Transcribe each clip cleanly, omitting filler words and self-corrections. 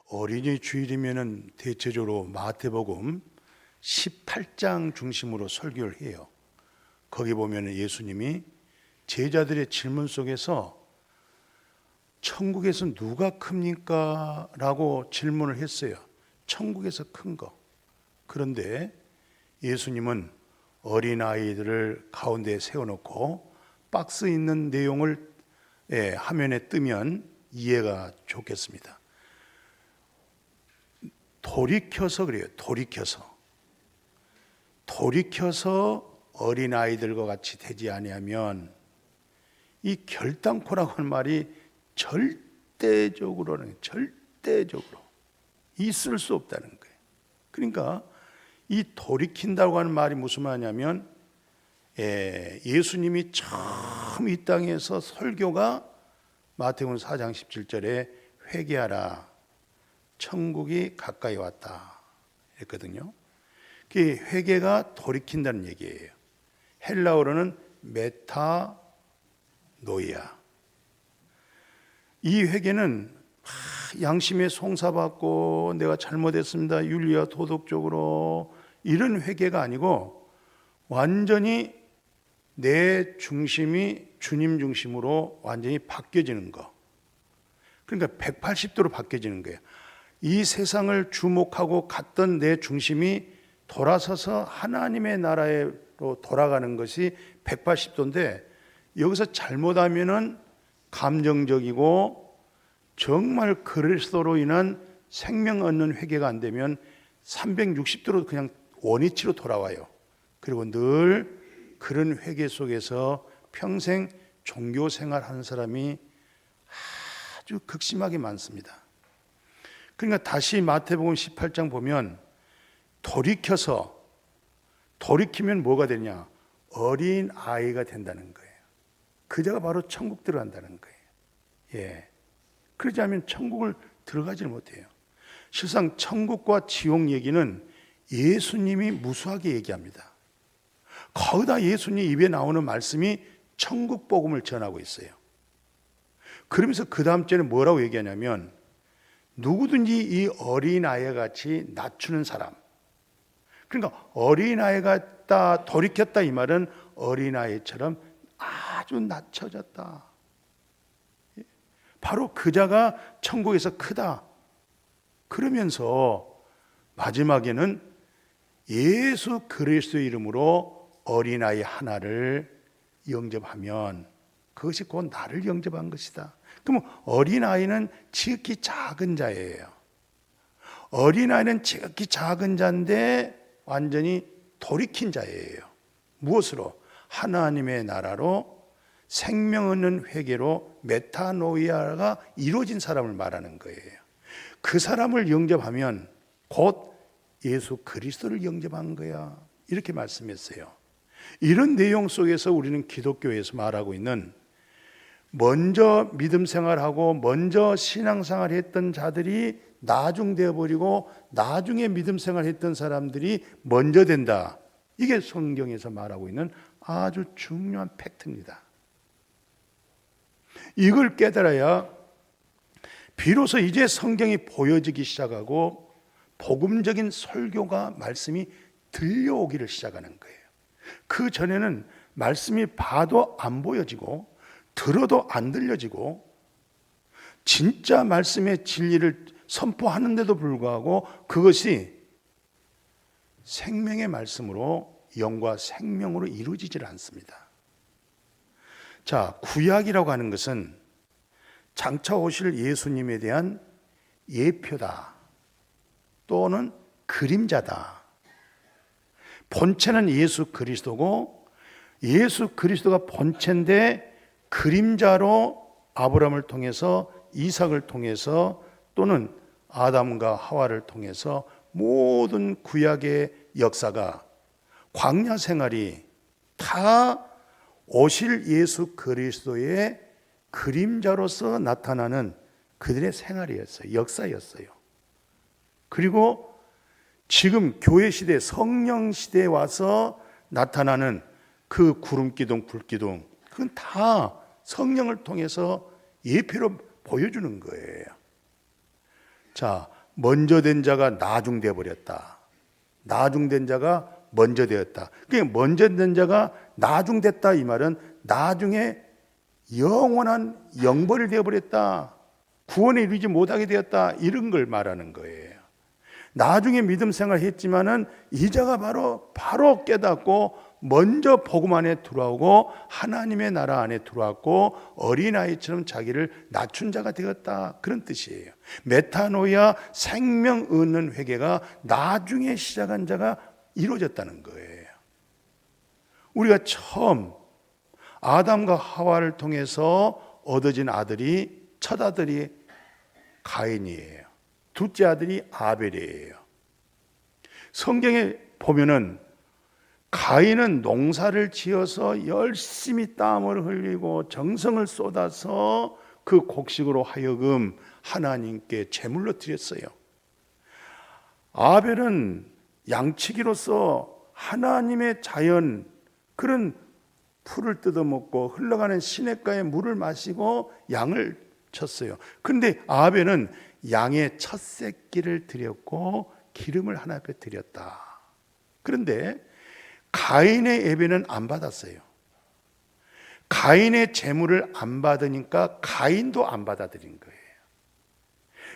어린이 주일이면은 대체적으로 마태복음 18장 중심으로 설교를 해요. 거기 보면 예수님이 제자들의 질문 속에서 천국에서 누가 큽니까? 라고 질문을 했어요. 천국에서 큰 거. 그런데 예수님은 어린아이들을 가운데 세워놓고 박스 있는 내용을 화면에 뜨면 이해가 좋겠습니다. 돌이켜서 그래요. 돌이켜서 어린아이들과 같이 되지 아니하면, 이 결단코라고 하는 말이 절대적으로 있을 수 없다는 거예요. 그러니까 이 돌이킨다고 하는 말이 무슨 말이냐면, 예수님이 처음 이 땅에서 설교가 마태복음 4장 17절에 회개하라, 천국이 가까이 왔다 했거든요. 그 회개가 돌이킨다는 얘기예요. 헬라어로는 메타노이아. 이 회개는 양심에 송사받고 내가 잘못했습니다, 윤리와 도덕적으로, 이런 회개가 아니고 완전히 내 중심이 주님 중심으로 완전히 바뀌어지는 거. 그러니까 180도로 바뀌어지는 거예요. 이 세상을 주목하고 갔던 내 중심이 돌아서서 하나님의 나라로 돌아가는 것이 180도인데, 여기서 잘못하면은 감정적이고 정말 그리스도로 인한 생명 얻는 회개가 안 되면 360도로 그냥 원위치로 돌아와요. 그리고 늘 그런 회개 속에서 평생 종교 생활하는 사람이 아주 극심하게 많습니다. 그러니까 다시 마태복음 18장 보면 돌이키면 뭐가 되냐? 어린 아이가 된다는 거예요. 그자가 바로 천국 들어간다는 거예요. 그러지 않으면 천국을 들어가지 못해요. 실상 천국과 지옥 얘기는 예수님이 무수하게 얘기합니다. 거기다 예수님 입에 나오는 말씀이 천국 복음을 전하고 있어요. 그러면서 그 다음 절에 뭐라고 얘기하냐면, 누구든지 이 어린아이와 같이 낮추는 사람. 그러니까 어린아이가 돌이켰다, 이 말은 어린아이처럼 아주 낮춰졌다. 바로 그자가 천국에서 크다. 그러면서 마지막에는 예수 그리스도의 이름으로 어린아이 하나를 영접하면 그것이 곧 나를 영접한 것이다. 그럼 어린아이는 지극히 작은 자예요. 어린아이는 지극히 작은 자인데 완전히 돌이킨 자예요. 무엇으로? 하나님의 나라로 생명 얻는 회개로 메타노이아가 이루어진 사람을 말하는 거예요. 그 사람을 영접하면 곧 예수 그리스도를 영접한 거야, 이렇게 말씀했어요. 이런 내용 속에서 우리는 기독교에서 말하고 있는, 먼저 믿음 생활하고 먼저 신앙생활 했던 자들이 나중되어 버리고 나중에 믿음 생활 했던 사람들이 먼저 된다. 이게 성경에서 말하고 있는 아주 중요한 팩트입니다. 이걸 깨달아야 비로소 이제 성경이 보여지기 시작하고 복음적인 설교가, 말씀이 들려오기를 시작하는 거예요. 그 전에는 말씀이 봐도 안 보여지고 들어도 안 들려지고 진짜 말씀의 진리를 선포하는데도 불구하고 그것이 생명의 말씀으로, 영과 생명으로 이루어지질 않습니다. 자, 구약이라고 하는 것은 장차 오실 예수님에 대한 예표다, 또는 그림자다. 본체는 예수 그리스도고, 예수 그리스도가 본체인데 그림자로 아브라함을 통해서, 이삭을 통해서, 또는 아담과 하와를 통해서 모든 구약의 역사가, 광야 생활이 다 오실 예수 그리스도의 그림자로서 나타나는 그들의 생활이었어요. 역사였어요. 그리고 지금 교회 시대, 성령 시대에 와서 나타나는 그 구름 기둥, 불 기둥, 그건 다 성령을 통해서 예표로 보여주는 거예요. 자, 먼저 된 자가 나중돼 버렸다. 나중된 자가 먼저 되었다. 그러니까 먼저 된 자가 나중됐다 이 말은 나중에 영원한 영벌이 되어 버렸다. 구원에 이르지 못하게 되었다. 이런 걸 말하는 거예요. 나중에 믿음 생활했지만은 이자가 바로 깨닫고 먼저 복음 안에 들어오고 하나님의 나라 안에 들어왔고 어린아이처럼 자기를 낮춘 자가 되었다. 그런 뜻이에요. 메타노이아 생명 얻는 회개가 나중에 시작한 자가 이루어졌다는 거예요. 우리가 처음 아담과 하와를 통해서 얻어진 아들이 첫 아들이 가인이에요. 둘째 아들이 아벨이에요. 성경에 보면은 가인은 농사를 지어서 열심히 땀을 흘리고 정성을 쏟아서 그 곡식으로 하여금 하나님께 제물로 드렸어요. 아벨은 양치기로서 하나님의 자연 그런 풀을 뜯어먹고 흘러가는 시냇가에 물을 마시고 양을 쳤어요. 그런데 아벨은 양의 첫 새끼를 드렸고 기름을 하나 앞에 드렸다. 그런데 가인의 예배는 안 받았어요. 가인의 제물을 안 받으니까 가인도 안 받아들인 거예요.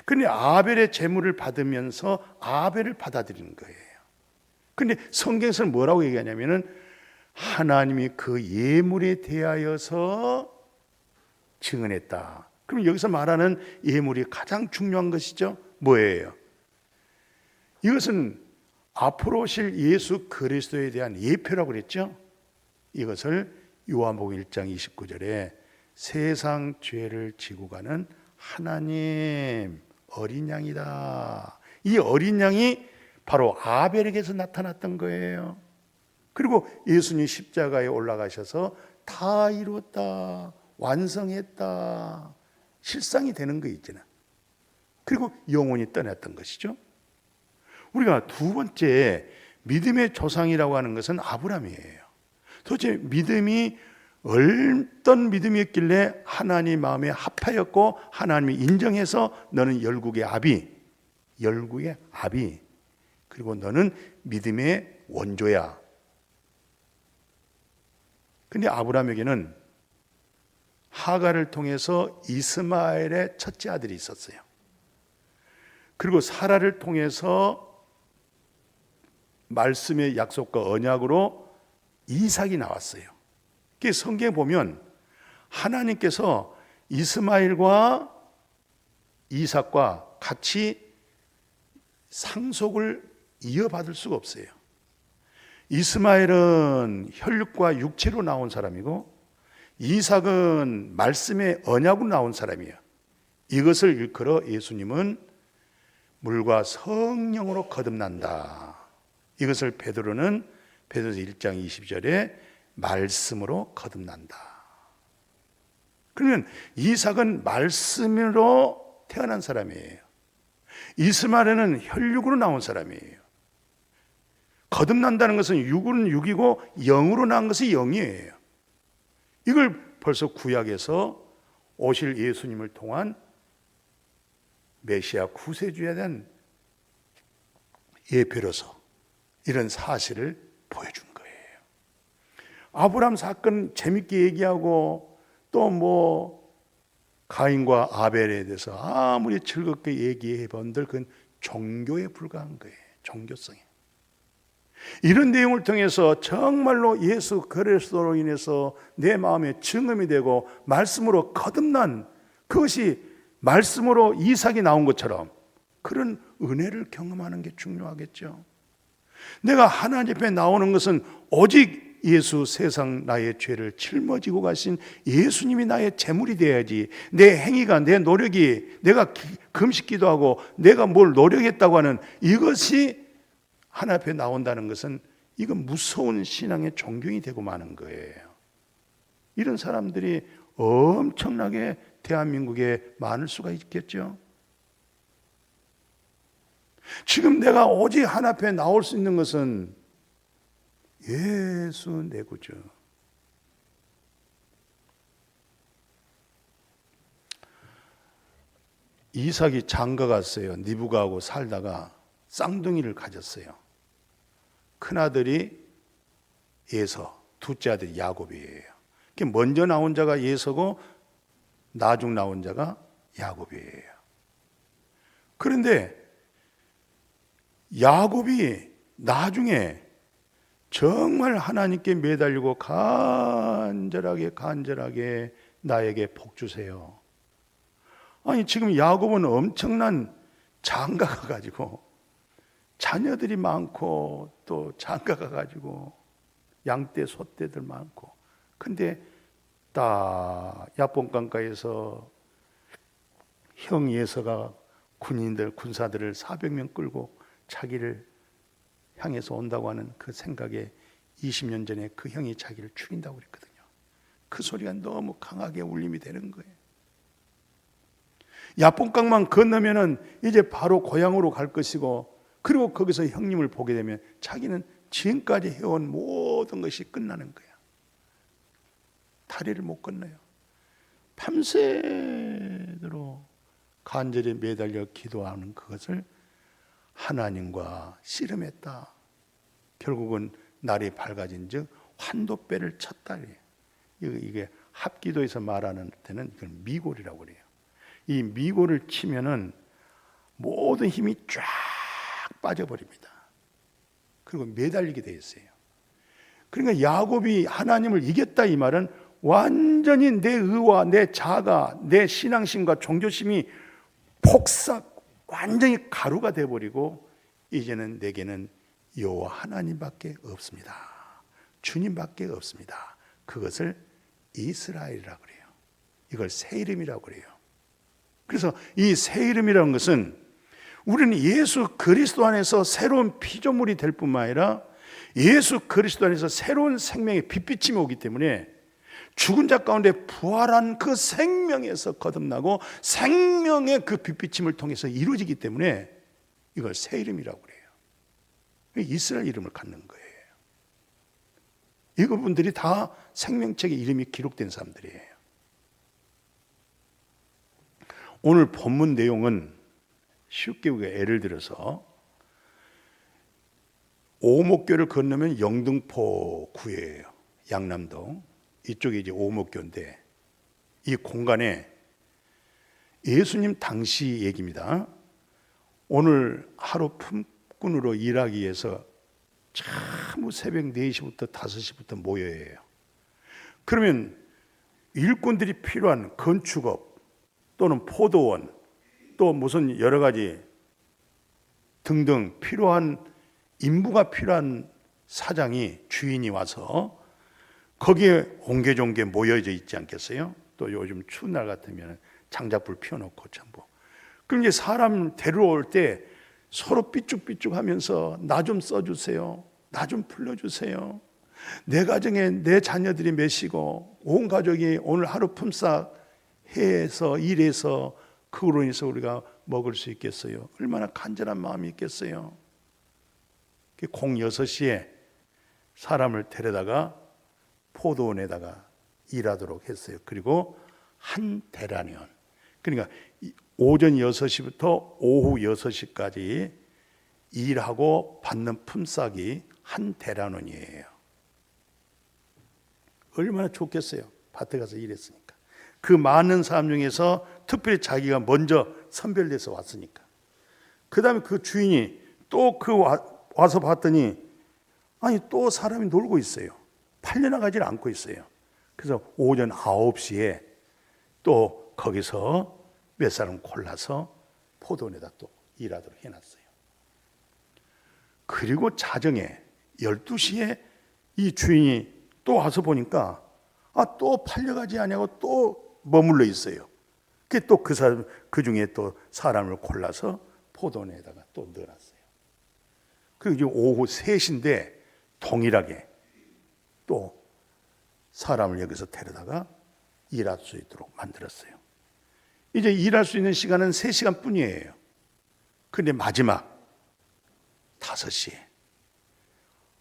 그런데 아벨의 제물을 받으면서 아벨을 받아들인 거예요. 그런데 성경에서는 뭐라고 얘기하냐면은 하나님이 그 예물에 대하여서 증언했다. 그럼 여기서 말하는 예물이 가장 중요한 것이죠. 뭐예요? 이것은 앞으로 오실 예수 그리스도에 대한 예표라고 그랬죠. 이것을 요한복음 1장 29절에 세상 죄를 지고 가는 하나님 어린 양이다. 이 어린 양이 바로 아벨에게서 나타났던 거예요. 그리고 예수님 십자가에 올라가셔서 다 이루었다, 완성했다, 실상이 되는 거 있잖아. 그리고 영원히 떠났던 것이죠. 우리가 두 번째 믿음의 조상이라고 하는 것은 아브라함이에요. 도대체 믿음이 어떤 믿음이었길래 하나님 마음에 합하였고 하나님이 인정해서 너는 열국의 아비, 그리고 너는 믿음의 원조야. 근데 아브라함에게는 하갈을 통해서 이스마엘의 첫째 아들이 있었어요. 그리고 사라를 통해서 말씀의 약속과 언약으로 이삭이 나왔어요. 성경에 보면 하나님께서 이스마엘과 이삭과 같이 상속을 이어받을 수가 없어요. 이스마엘은 혈육과 육체로 나온 사람이고 이삭은 말씀의 언약으로 나온 사람이에요. 이것을 일컬어 예수님은 물과 성령으로 거듭난다. 이것을 베드로는 베드로서 1장 20절에 말씀으로 거듭난다. 그러면 이삭은 말씀으로 태어난 사람이에요. 이스마엘은 혈육으로 나온 사람이에요. 거듭난다는 것은 육은 육이고 영으로 난 것이 영이에요. 이걸 벌써 구약에서 오실 예수님을 통한 메시아 구세주에 대한 예표로서 이런 사실을 보여준 거예요. 아브라함 사건 재밌게 얘기하고 또 가인과 아벨에 대해서 아무리 즐겁게 얘기해 본들 그건 종교에 불과한 거예요. 종교성에. 이런 내용을 통해서 정말로 예수 그리스도로 인해서 내 마음에 증언이 되고 말씀으로 거듭난 그것이 말씀으로 이삭이 나온 것처럼 그런 은혜를 경험하는 게 중요하겠죠. 내가 하나님 앞에 나오는 것은 오직 예수 세상 나의 죄를 짊어지고 가신 예수님이 나의 제물이 돼야지 내 행위가 내 노력이 내가 금식 기도하고 내가 뭘 노력했다고 하는 이것이 하나님 앞에 나온다는 것은 이건 무서운 신앙의 존경이 되고 마는 거예요. 이런 사람들이 엄청나게 대한민국에 많을 수가 있겠죠. 지금 내가 오직 하나님 앞에 나올 수 있는 것은 예수 내 구주. 이삭이 장가 갔어요. 니브가하고 살다가 쌍둥이를 가졌어요. 큰아들이 에서, 둘째 아들이 야곱이에요. 먼저 나온 자가 에서고 나중 나온 자가 야곱이에요. 그런데 야곱이 나중에 정말 하나님께 매달리고 간절하게 나에게 복 주세요. 아니 지금 야곱은 엄청난 장가가 가지고 자녀들이 많고 또 장가가 가지고 양떼 소떼들 많고, 근데 딱 야본강가에서 형 예서가 군사들을 400명 끌고 자기를 향해서 온다고 하는 그 생각에 20년 전에 그 형이 자기를 죽인다고 그랬거든요. 그 소리가 너무 강하게 울림이 되는 거예요. 야본강만 건너면은 이제 바로 고향으로 갈 것이고, 그리고 거기서 형님을 보게 되면 자기는 지금까지 해온 모든 것이 끝나는 거야. 다리를 못 건너요. 밤새도록 간절히 매달려 기도하는 그것을 하나님과 씨름했다. 결국은 날이 밝아진 즉 환도배를 쳤다. 이게 합기도에서 말하는 때는 이건 미골이라고 그래요. 이 미골을 치면은 모든 힘이 쫙 빠져버립니다. 그리고 매달리게 돼 있어요. 그러니까 야곱이 하나님을 이겼다 이 말은 완전히 내 의와 내 자가, 내 신앙심과 종교심이 폭삭 완전히 가루가 돼버리고 이제는 내게는 여호와 하나님밖에 없습니다. 주님밖에 없습니다. 그것을 이스라엘이라고 그래요. 이걸 새 이름이라고 그래요. 그래서 이 새 이름이라는 것은 우리는 예수 그리스도 안에서 새로운 피조물이 될 뿐만 아니라 예수 그리스도 안에서 새로운 생명의 빛비침이 오기 때문에 죽은 자 가운데 부활한 그 생명에서 거듭나고 생명의 그 빛비침을 통해서 이루어지기 때문에 이걸 새 이름이라고 그래요. 이스라엘 이름을 갖는 거예요. 이분들이 다 생명책에 이름이 기록된 사람들이에요. 오늘 본문 내용은 쉽게 우리가 예를 들어서 오목교를 건너면 영등포 구예요. 양남동 이쪽이 이제 오목교인데 이 공간에 예수님 당시 얘기입니다. 오늘 하루 품꾼으로 일하기 위해서 참 새벽 4시부터 5시부터 모여야 해요. 그러면 일꾼들이 필요한 건축업 또는 포도원 또 무슨 여러 가지 등등 필요한 인부가 필요한 사장이 주인이 와서 거기에 옹개종개 모여져 있지 않겠어요? 또 요즘 추운 날 같으면 장작불 피워놓고 전부. 그럼 이제 사람 데려올 때 서로 삐죽삐죽하면서 나 좀 써주세요. 나 좀 불러주세요. 내 가정에 내 자녀들이 몇이고 온 가족이 오늘 하루 품삯 해서 일해서 그로 인해서 우리가 먹을 수 있겠어요? 얼마나 간절한 마음이 있겠어요? 공 6시에 사람을 데려다가 포도원에다가 일하도록 했어요. 그리고 한 데라니온, 그러니까 오전 6시부터 오후 6시까지 일하고 받는 품삯이 한 데라논이에요. 얼마나 좋겠어요. 밭에 가서 일했으니까. 그 많은 사람 중에서 특별히 자기가 먼저 선별돼서 왔으니까. 그 다음에 그 주인이 또 와서 봤더니 아니 또 사람이 놀고 있어요. 팔려나가질 않고 있어요. 그래서 오전 9시에 또 거기서 몇 사람 골라서 포도원에다 또 일하도록 해놨어요. 그리고 자정에 12시에 이 주인이 또 와서 보니까 또 팔려가지 않냐고 또 머물러 있어요. 또 그 사람, 그 중에 또 사람을 골라서 포도원에다가 또 넣어놨어요. 그리고 이제 오후 3시인데 동일하게 또 사람을 여기서 데려다가 일할 수 있도록 만들었어요. 이제 일할 수 있는 시간은 3시간 뿐이에요. 그런데 마지막 5시에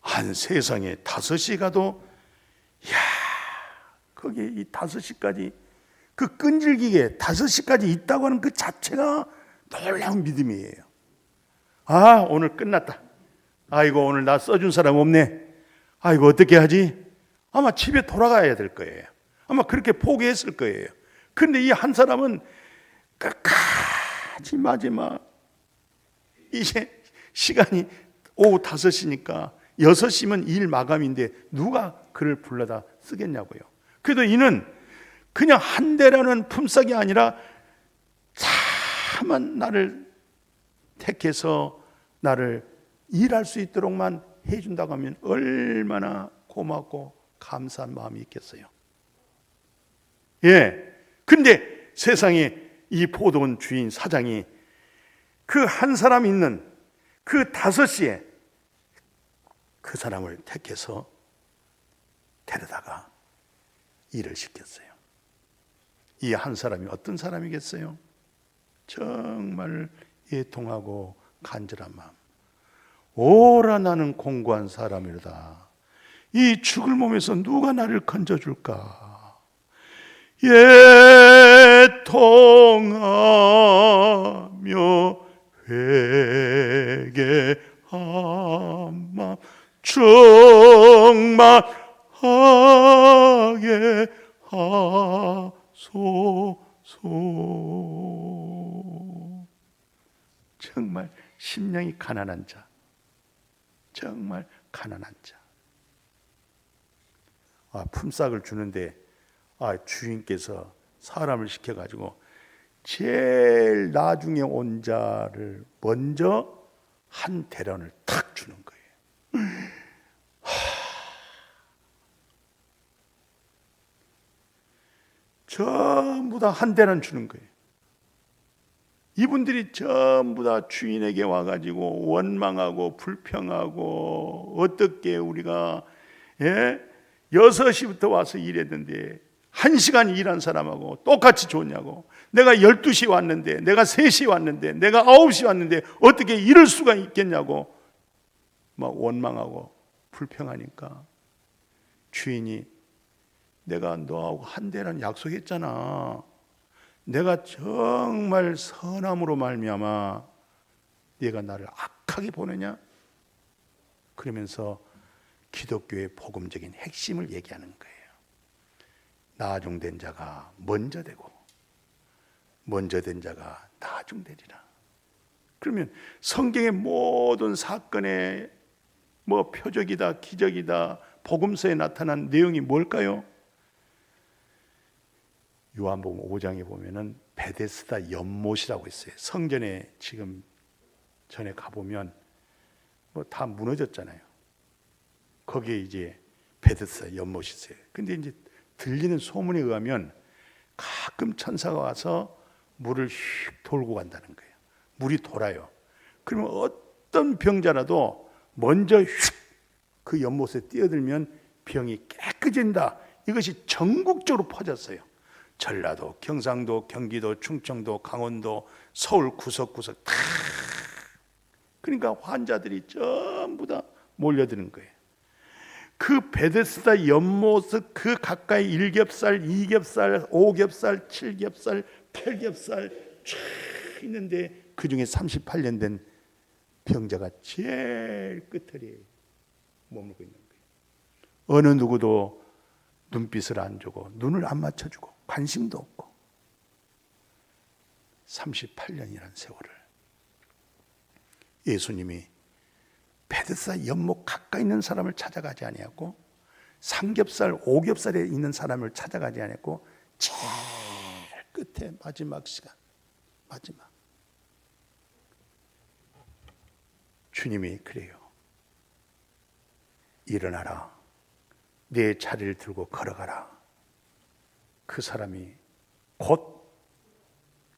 한 세상에 5시 가도 거기 이 5시까지 그 끈질기게 5시까지 있다고 하는 그 자체가 놀라운 믿음이에요. 아, 오늘 끝났다. 아이고, 오늘 나 써준 사람 없네. 아이고, 어떻게 하지? 아마 집에 돌아가야 될 거예요. 아마 그렇게 포기했을 거예요. 그런데 이 한 사람은 끝까지 마지막 이제 시간이 오후 5시니까 6시면 일 마감인데 누가 그를 불러다 쓰겠냐고요. 그래도 이는 그냥 한 대라는 품삯이 아니라 차만 나를 택해서 나를 일할 수 있도록만 해준다고 하면 얼마나 고맙고 감사한 마음이 있겠어요. 예. 근데 세상에 이 포도원 주인 사장이 그 한 사람 있는 그 5시에 그 사람을 택해서 데려다가 일을 시켰어요. 이 한 사람이 어떤 사람이겠어요? 정말 애통하고 간절한 마음. 오라 나는 공고한 사람이로다. 이 죽을 몸에서 누가 나를 건져줄까? 애통하며 회개한 마음 충만하게 하소서. 정말 심령이 가난한 자, 정말 가난한 자. 품삯을 주는데 주인께서 사람을 시켜가지고 제일 나중에 온 자를 먼저 한 대련을 탁 주는 거예요. 전부 다 한 대련 주는 거예요. 이분들이 전부 다 주인에게 와가지고 원망하고 불평하고 어떻게 우리가 6시부터 와서 일했는데 1시간 일한 사람하고 똑같이 좋냐고, 내가 12시 왔는데, 내가 3시 왔는데, 내가 9시 왔는데 어떻게 이럴 수가 있겠냐고 막 원망하고 불평하니까 주인이 내가 너하고 한 대란 약속했잖아. 내가 정말 선함으로 말미암아 네가 나를 악하게 보내냐? 그러면서 기독교의 복음적인 핵심을 얘기하는 거예요. 나중된 자가 먼저 되고 먼저 된 자가 나중되리라. 그러면 성경의 모든 사건의 표적이다, 기적이다, 복음서에 나타난 내용이 뭘까요? 요한복음 5장에 보면은 베데스다 연못이라고 있어요. 성전에 지금 전에 가보면 다 무너졌잖아요. 거기에 이제 베데스다 연못이 있어요. 근데 이제 들리는 소문에 의하면 가끔 천사가 와서 물을 휙 돌고 간다는 거예요. 물이 돌아요. 그러면 어떤 병자라도 먼저 휙 그 연못에 뛰어들면 병이 깨끗해진다. 이것이 전국적으로 퍼졌어요. 전라도, 경상도, 경기도, 충청도, 강원도, 서울 구석구석 다. 그러니까 환자들이 전부 다 몰려드는 거예요. 그 베데스다 연못 그 가까이 1겹살, 2겹살, 5겹살, 7겹살, 8겹살 쫙 있는데 그 중에 38년 된 병자가 제일 끝에 머물고 있는 거예요. 어느 누구도 눈빛을 안 주고 눈을 안 맞춰주고 관심도 없고 38년이라는 세월을 예수님이 베데스다 연못 가까이 있는 사람을 찾아가지 아니하고 삼겹살, 오겹살에 있는 사람을 찾아가지 아니하고 제일 끝에 마지막 시간, 마지막 주님이 그래요. 일어나라. 내 자리를 들고 걸어가라. 그 사람이 곧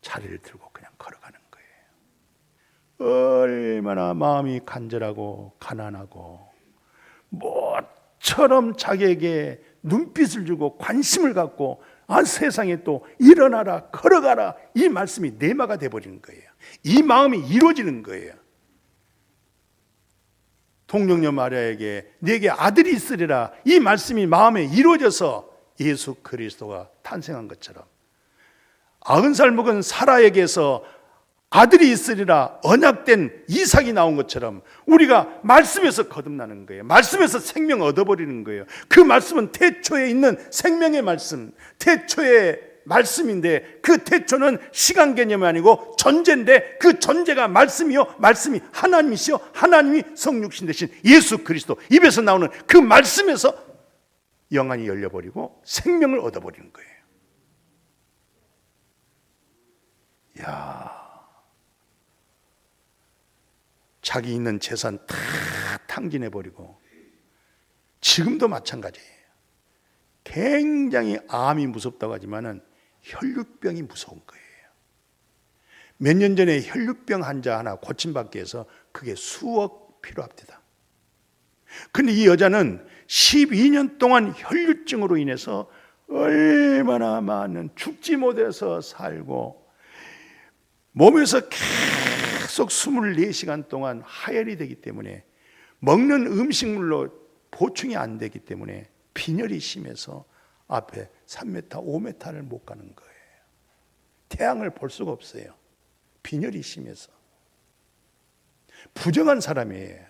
자리를 들고 그냥 걸어가는 거예요. 얼마나 마음이 간절하고 가난하고 뭐처럼 자기에게 눈빛을 주고 관심을 갖고 세상에 또 일어나라 걸어가라 이 말씀이 내마가 돼버리는 거예요. 이 마음이 이루어지는 거예요. 동정녀 마리아에게 네게 아들이 있으리라 이 말씀이 마음에 이루어져서 예수 그리스도가 탄생한 것처럼 90살 먹은 사라에게서 아들이 있으리라 언약된 이삭이 나온 것처럼 우리가 말씀에서 거듭나는 거예요. 말씀에서 생명 얻어버리는 거예요. 그 말씀은 태초에 있는 생명의 말씀, 태초의 말씀인데 그 태초는 시간 개념이 아니고 전제인데 그 전제가 말씀이요, 말씀이 하나님이시요, 하나님이 성육신 되신 예수 그리스도 입에서 나오는 그 말씀에서 영안이 열려버리고 생명을 얻어버리는 거예요. 야, 자기 있는 재산 다 탕진해버리고, 지금도 마찬가지예요. 굉장히 암이 무섭다고 하지만은 혈류병이 무서운 거예요. 몇 년 전에 혈류병 환자 하나 고침받기 위해서 그게 수억 필요합니다. 근데 이 여자는 12년 동안 혈류증으로 인해서 얼마나 많은 죽지 못해서 살고 몸에서 계속 24시간 동안 하혈이 되기 때문에 먹는 음식물로 보충이 안 되기 때문에 빈혈이 심해서 앞에 3m, 5m를 못 가는 거예요. 태양을 볼 수가 없어요. 빈혈이 심해서. 부정한 사람이에요.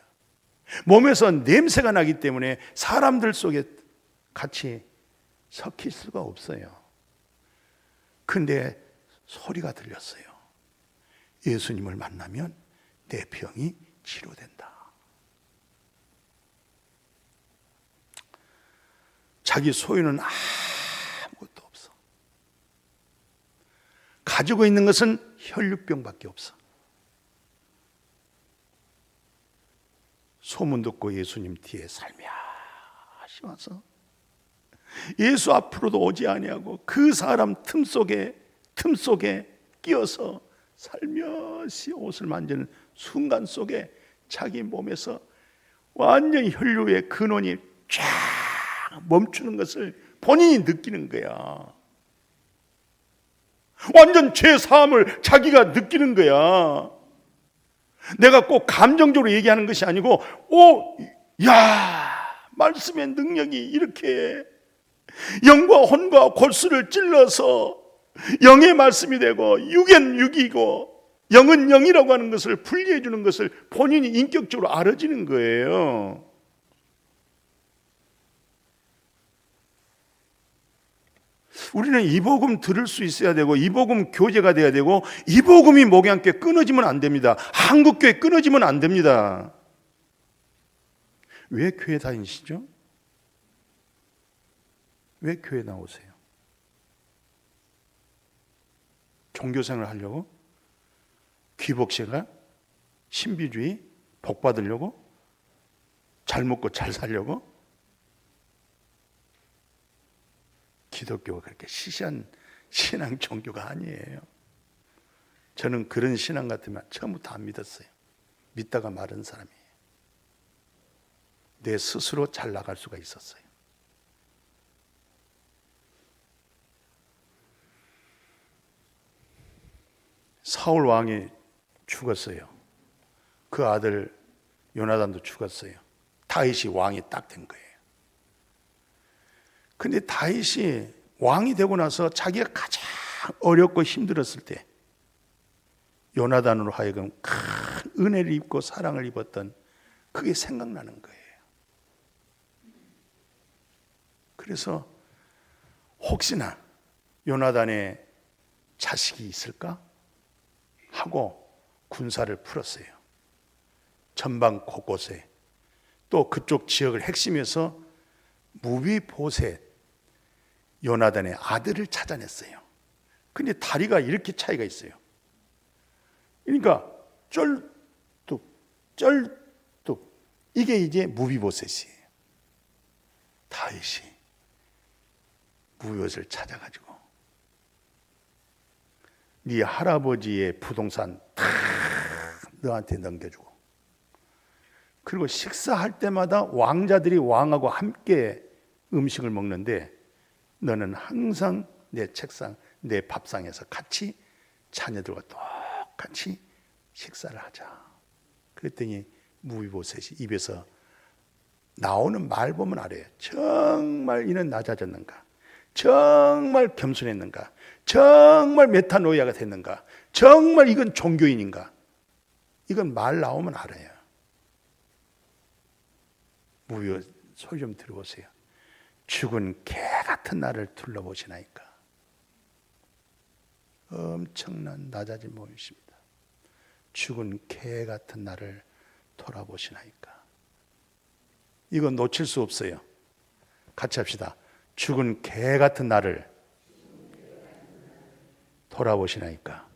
몸에서 냄새가 나기 때문에 사람들 속에 같이 섞일 수가 없어요. 근데 소리가 들렸어요. 예수님을 만나면 내 병이 치료된다. 자기 소유는 아무것도 없어. 가지고 있는 것은 혈류병밖에 없어. 소문 듣고 예수님 뒤에 살며시 와서 예수 앞으로도 오지 아니하고 그 사람 틈속에 끼어서 살며시 옷을 만지는 순간 속에 자기 몸에서 완전히 혈류의 근원이 쫙 멈추는 것을 본인이 느끼는 거야. 완전 죄 사함을 자기가 느끼는 거야. 내가 꼭 감정적으로 얘기하는 것이 아니고, 말씀의 능력이 이렇게 영과 혼과 골수를 찔러서 영의 말씀이 되고 육은 육이고 영은 영이라고 하는 것을 분리해 주는 것을 본인이 인격적으로 알아지는 거예요. 우리는 이 복음 들을 수 있어야 되고 이 복음 교제가 돼야 되고 이 복음이 목에 함께 끊어지면 안 됩니다. 한국교회 끊어지면 안 됩니다. 왜 교회 다니시죠? 왜 교회 나오세요? 종교생활 하려고? 귀복생활? 신비주의? 복 받으려고? 잘 먹고 잘 살려고? 기독교가 그렇게 시시한 신앙 종교가 아니에요. 저는 그런 신앙 같으면 처음부터 안 믿었어요. 믿다가 마른 사람이에요. 내 스스로 잘 나갈 수가 있었어요. 사울 왕이 죽었어요. 그 아들 요나단도 죽었어요. 다윗이 왕이 딱 된 거예요. 근데 다윗이 왕이 되고 나서 자기가 가장 어렵고 힘들었을 때 요나단으로 하여금 큰 은혜를 입고 사랑을 입었던 그게 생각나는 거예요. 그래서 혹시나 요나단의 자식이 있을까 하고 군사를 풀었어요. 전방 곳곳에 또 그쪽 지역을 핵심에서 무비보셋 요나단의 아들을 찾아냈어요. 근데 다리가 이렇게 차이가 있어요. 그러니까 쩔뚝 이게 이제 무비보셋이에요. 다윗이 무비보셋을 찾아가지고 네 할아버지의 부동산 다 너한테 넘겨주고 그리고 식사할 때마다 왕자들이 왕하고 함께 음식을 먹는데 너는 항상 내 책상, 내 밥상에서 같이 자녀들과 똑같이 식사를 하자. 그랬더니 무비보셋이 입에서 나오는 말 보면 알아요. 정말 이는 낮아졌는가. 정말 겸손했는가? 정말 메타노이아가 됐는가? 정말 이건 종교인인가? 이건 말 나오면 알아요. 무효 소리 좀 들어보세요. 죽은 개 같은 나를 둘러보시나이까. 엄청난 낮아진 모습입니다. 죽은 개 같은 나를 돌아보시나이까. 이건 놓칠 수 없어요. 같이 합시다. 죽은 개 같은 나를 돌아보시나이까.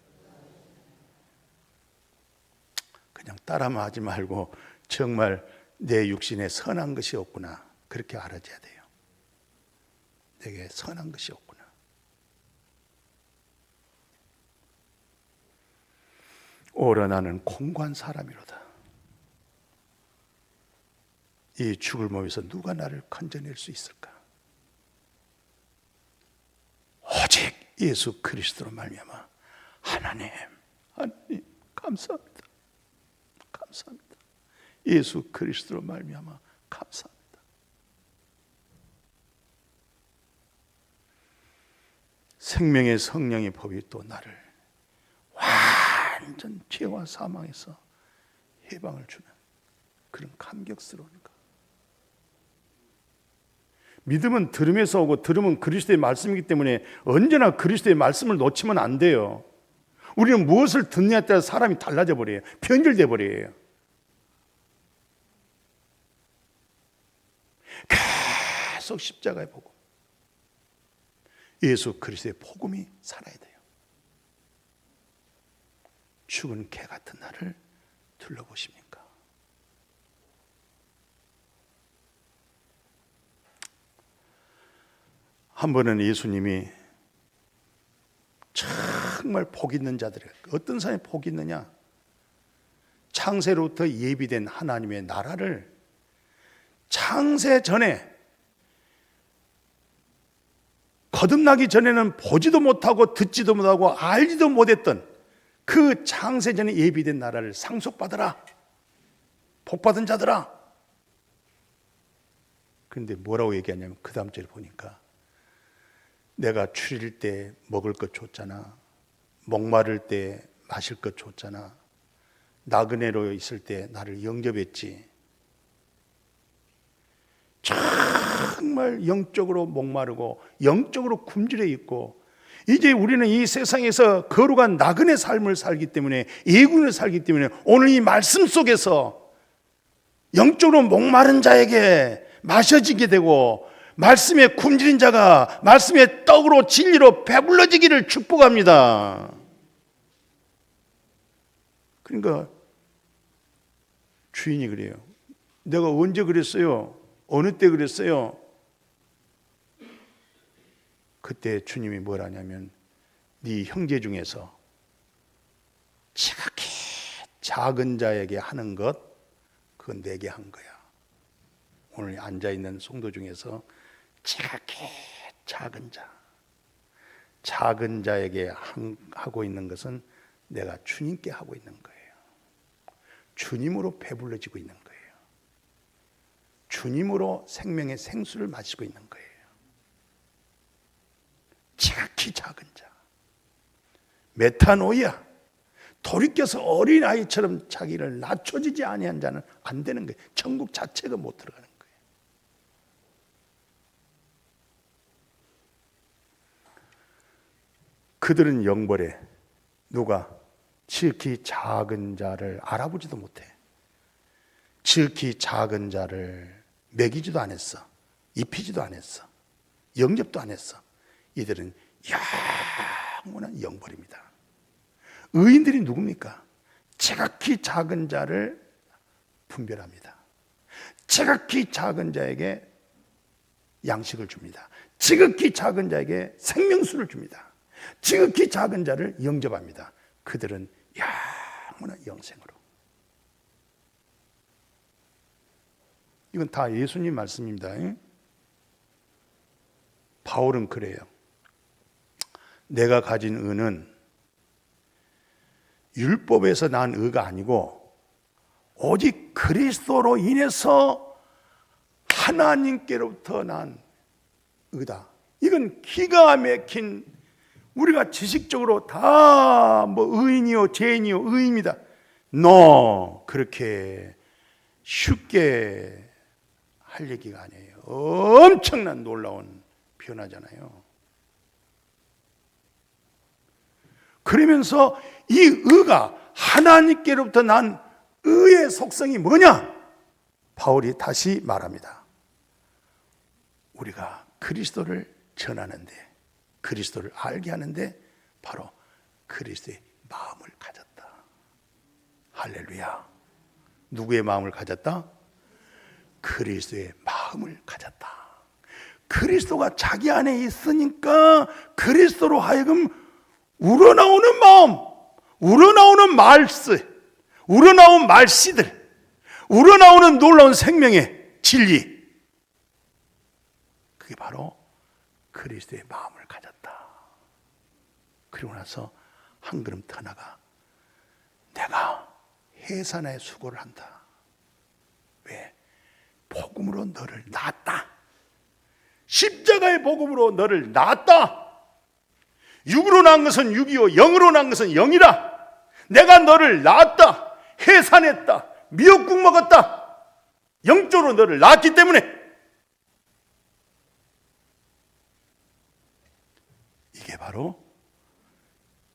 그냥 따라만 하지 말고 정말 내 육신에 선한 것이 없구나. 그렇게 알아줘야 돼요. 내게 선한 것이 없구나. 오라 나는 공고한 사람이로다. 이 죽을 몸에서 누가 나를 건져낼 수 있을까? 오직 예수 그리스도로 말미암아 하나님 감사합니다. 감사합니다. 예수 그리스도로 말미암아 감사합니다. 생명의 성령의 법이 또 나를 완전 죄와 사망에서 해방을 주는 그런 감격스러운 것. 믿음은 들음에서 오고 들음은 그리스도의 말씀이기 때문에 언제나 그리스도의 말씀을 놓치면 안 돼요. 우리는 무엇을 듣느냐에 따라 사람이 달라져 버려요. 변질돼 버려요. 계속 십자가의 복음, 예수 그리스도의 복음이 살아야 돼요. 죽은 개 같은 나를 둘러보십니까? 한 번은 예수님이 정말 복 있는 자들에게, 어떤 사람이 복 있느냐? 창세로부터 예비된 하나님의 나라를 창세 전에, 거듭나기 전에는 보지도 못하고 듣지도 못하고 알지도 못했던 그 창세 전에 예비된 나라를 상속받아라. 복받은 자들아. 그런데 뭐라고 얘기하냐면 그 다음 절에 보니까 내가 추릴 때 먹을 것 줬잖아. 목마를 때 마실 것 줬잖아. 나그네로 있을 때 나를 영접했지. 정말 영적으로 목마르고 영적으로 굶주려 있고, 이제 우리는 이 세상에서 거룩한 나그네 삶을 살기 때문에, 예군을 살기 때문에 오늘 이 말씀 속에서 영적으로 목마른 자에게 마셔지게 되고, 말씀에 굶주린 자가 말씀의 떡으로 진리로 배불러지기를 축복합니다. 그러니까 주인이 그래요. 내가 언제 그랬어요? 어느 때 그랬어요? 그때 주님이 뭘 하냐면 네 형제 중에서 지극히 작은 자에게 하는 것, 그건 내게 한 거야. 오늘 앉아있는 성도 중에서 지극히 작은 자에게 하고 있는 것은 내가 주님께 하고 있는 거예요. 주님으로 배불러지고 있는 거예요. 주님으로 생명의 생수를 마시고 있는 거예요. 지극히 작은 자, 메타노이아, 돌이켜서 어린아이처럼 자기를 낮춰지지 아니한 자는 안 되는 거예요. 천국 자체가 못 들어가는 거예요. 그들은 영벌에 누가 지극히 작은 자를 알아보지도 못해. 지극히 작은 자를 먹이지도 않았어. 입히지도 않았어. 영접도 안 했어. 이들은 영원한 영벌입니다. 의인들이 누굽니까? 지극히 작은 자를 분별합니다. 지극히 작은 자에게 양식을 줍니다. 지극히 작은 자에게 생명수를 줍니다. 지극히 작은 자를 영접합니다. 그들은 영원한 영생으로. 이건 다 예수님 말씀입니다. 바울은 그래요. 내가 가진 의는 율법에서 난 의가 아니고 오직 그리스도로 인해서 하나님께로부터 난 의다. 이건 기가 막힌, 우리가 지식적으로 다 우리가 지식적으로 다 뭐 의인이요 죄인이요 의입니다. 그렇게 쉽게 할 얘기가 아니에요. 엄청난 놀라운 변화잖아요. 그러면서 이 의가 하나님께로부터 난 의의 속성이 뭐냐? 바울이 다시 말합니다. 우리가 그리스도를 전하는데, 그리스도를 알게 하는데 바로 그리스도의 마음을 가졌다. 할렐루야. 누구의 마음을 가졌다? 그리스도의 마음을 가졌다. 그리스도가 자기 안에 있으니까 그리스도로 하여금 우러나오는 마음, 우러나오는 말씀, 우러나온 말씨들, 우러나오는 놀라운 생명의 진리, 그게 바로 그리스도의 마음을 가졌다. 그리고 나서 한 걸음 더 나가, 내가 해산의 수고를 한다. 왜? 복음으로 너를 낳았다. 십자가의 복음으로 너를 낳았다. 육으로 낳은 것은 육이요 영으로 낳은 것은 영이라. 내가 너를 낳았다. 해산했다. 미역국 먹었다. 영적으로 너를 낳았기 때문에 이게 바로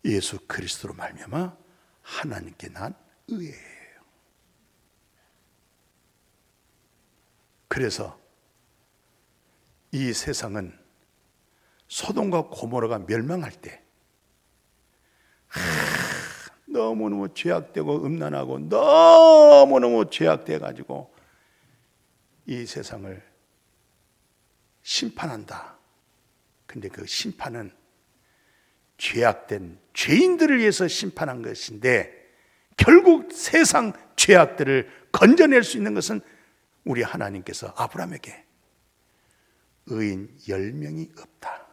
예수 그리스도로 말미암아 하나님께 난 의예요. 그래서 이 세상은 소돔과 고모라가 멸망할 때 너무너무 죄악되고 음란하고 너무너무 죄악돼 가지고 이 세상을 심판한다. 근데 그 심판은 죄악된 죄인들을 위해서 심판한 것인데 결국 세상 죄악들을 건져낼 수 있는 것은 우리 하나님께서 아브라함에게 의인 10명이 없다.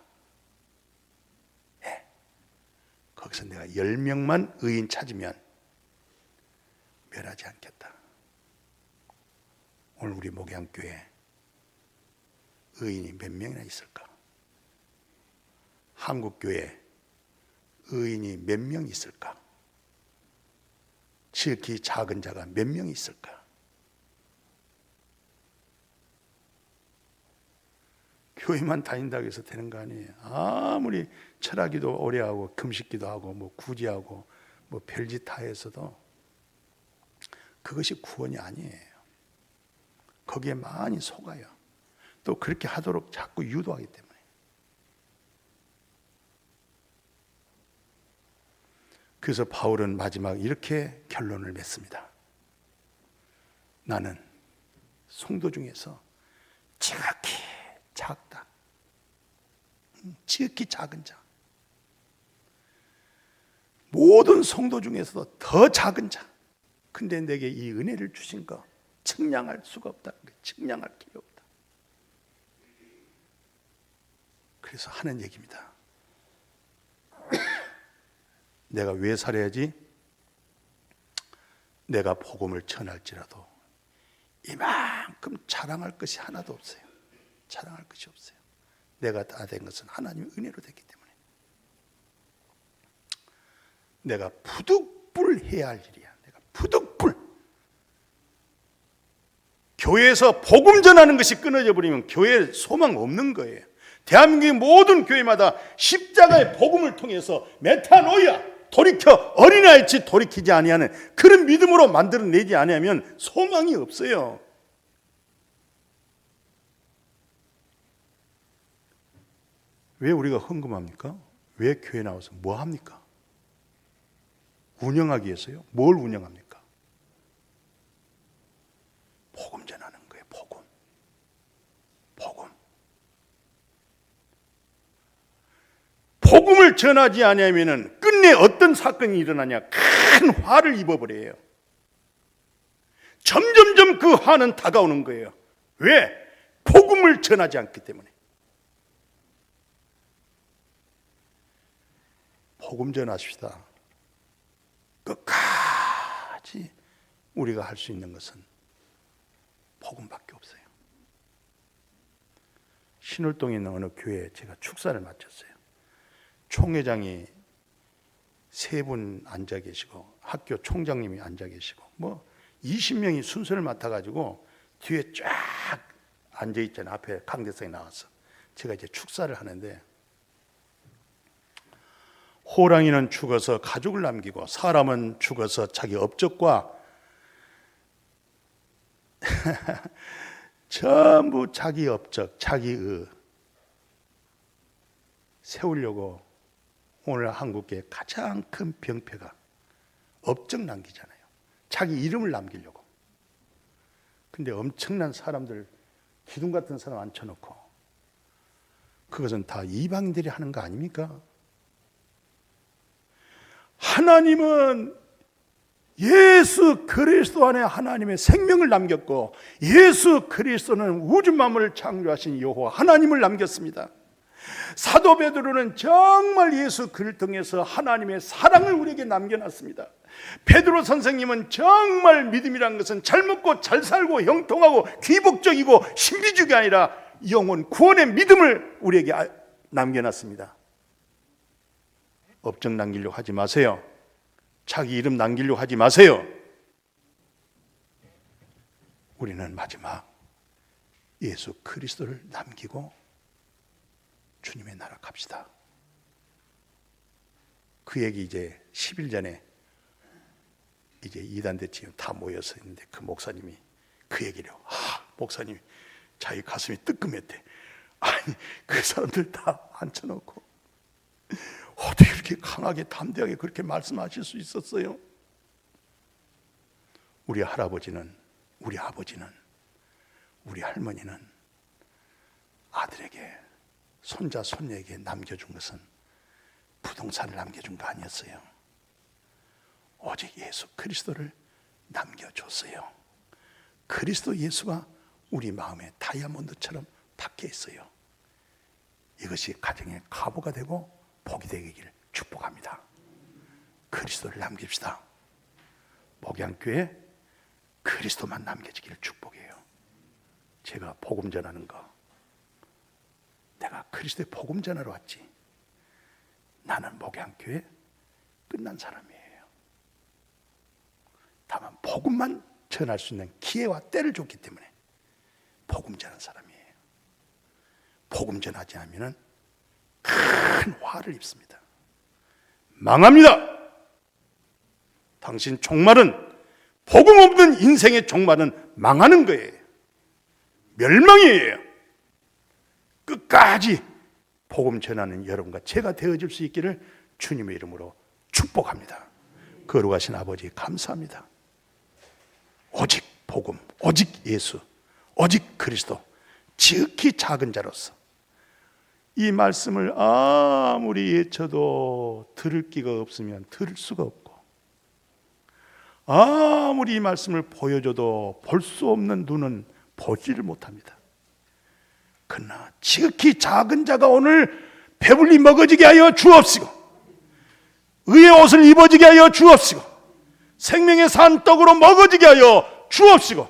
거기서 내가 10명만 의인 찾으면 멸하지 않겠다. 오늘 우리 목양교회 의인이 몇 명이나 있을까? 한국교회 의인이 몇 명 있을까? 지극히 작은 자가 몇 명 있을까? 교회만 다닌다고 해서 되는 거 아니에요. 아무리 철학기도 오래 하고 금식기도 하고 뭐 구제하고 뭐 별짓 다 해서도 그것이 구원이 아니에요. 거기에 많이 속아요. 또 그렇게 하도록 자꾸 유도하기 때문에. 그래서 바울은 마지막 이렇게 결론을 맺습니다. 나는 성도 중에서 지극히 작다. 지극히 작은 자. 모든 성도 중에서도 더 작은 자. 근데 내게 이 은혜를 주신 거 측량할 수가 없다. 측량할 길이 없다. 그래서 하는 얘기입니다. 내가 왜 살아야지? 내가 복음을 전할지라도 이만큼 자랑할 것이 하나도 없어요. 자랑할 것이 없어요. 내가 다 된 것은 하나님의 은혜로 됐기 때문에. 내가 부득불해야 할 일이야. 내가 부득불. 교회에서 복음 전하는 것이 끊어져 버리면 교회에 소망 없는 거예요. 대한민국의 모든 교회마다 십자가의 복음을 통해서 메타노이아, 돌이켜 어린아이같이 돌이키지 아니하는 그런 믿음으로 만들어내지 아니하면 소망이 없어요. 왜 우리가 헌금합니까? 왜 교회 나와서 뭐 합니까? 운영하기 위해서요? 뭘 운영합니까? 복음 전하는 거예요. 복음. 복음. 복음을 전하지 아니하면은 끝내 어떤 사건이 일어나냐? 큰 화를 입어버려요. 점점점 그 화는 다가오는 거예요. 왜? 복음을 전하지 않기 때문에. 복음 전하십시다. 끝까지 우리가 할 수 있는 것은 복음밖에 없어요. 신월동에 있는 어느 교회에 제가 축사를 마쳤어요. 총회장이 3분 앉아 계시고 학교 총장님이 앉아 계시고 뭐 20명이 순서를 맡아가지고 뒤에 쫙 앉아 있잖아요. 앞에 강대상에 나와서 제가 이제 축사를 하는데, 호랑이는 죽어서 가족을 남기고 사람은 죽어서 자기 업적과 전부 자기 업적, 자기의 세우려고 오늘 한국의 가장 큰 병폐가 업적 남기잖아요. 자기 이름을 남기려고. 근데 엄청난 사람들, 기둥 같은 사람 앉혀놓고, 그것은 다 이방인들이 하는 거 아닙니까? 하나님은 예수 그리스도 안에 하나님의 생명을 남겼고, 예수 그리스도는 우주 만물을 창조하신 여호와 하나님을 남겼습니다. 사도 베드로는 정말 예수 그를 통해서 하나님의 사랑을 우리에게 남겨놨습니다. 베드로 선생님은 정말 믿음이란 것은 잘 먹고 잘 살고 형통하고 귀복적이고 신비주의가 아니라 영혼 구원의 믿음을 우리에게 남겨놨습니다. 업적 남기려고 하지 마세요. 자기 이름 남기려고 하지 마세요. 우리는 마지막 예수 그리스도를 남기고 주님의 나라 갑시다. 그 얘기 이제 10일 전에 이제 이단대 지금 다 모여서 있는데 그 목사님이 그 얘기를 목사님이 자기 가슴이 뜨끔했대. 아니 그 사람들 다 앉혀놓고 어떻게 이렇게 강하게 담대하게 그렇게 말씀하실 수 있었어요? 우리 할아버지는, 우리 아버지는, 우리 할머니는 아들에게, 손자 손녀에게 남겨준 것은 부동산을 남겨준 거 아니었어요. 오직 예수 그리스도를 남겨줬어요. 그리스도 예수가 우리 마음에 다이아몬드처럼 박혀 있어요. 이것이 가정의 가보가 되고 복이 되기를 축복합니다. 그리스도를 남깁시다. 목양교회 그리스도만 남겨지기를 축복해요. 제가 복음 전하는 거, 내가 그리스도의 복음 전하러 왔지, 나는 목양교회 끝난 사람이에요. 다만 복음만 전할 수 있는 기회와 때를 줬기 때문에 복음 전하는 사람이에요. 복음 전하지 않으면 큰 화를 입습니다. 망합니다. 당신 종말은, 복음 없는 인생의 종말은 망하는 거예요. 멸망이에요. 끝까지 복음 전하는 여러분과 제가 되어줄 수 있기를 주님의 이름으로 축복합니다. 거룩하신 아버지 감사합니다. 오직 복음, 오직 예수, 오직 그리스도, 지극히 작은 자로서 이 말씀을 아무리 외쳐도 들을 기가 없으면 들을 수가 없고, 아무리 이 말씀을 보여줘도 볼 수 없는 눈은 보지를 못합니다. 그러나 지극히 작은 자가 오늘 배불리 먹어지게 하여 주옵시고, 의의 옷을 입어지게 하여 주옵시고, 생명의 산 떡으로 먹어지게 하여 주옵시고,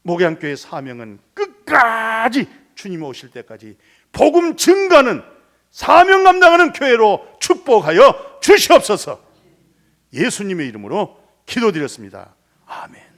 목양교회 사명은 끝까지 주님 오실 때까지 복음 증가는, 사명 감당하는 교회로 축복하여 주시옵소서. 예수님의 이름으로 기도드렸습니다. 아멘.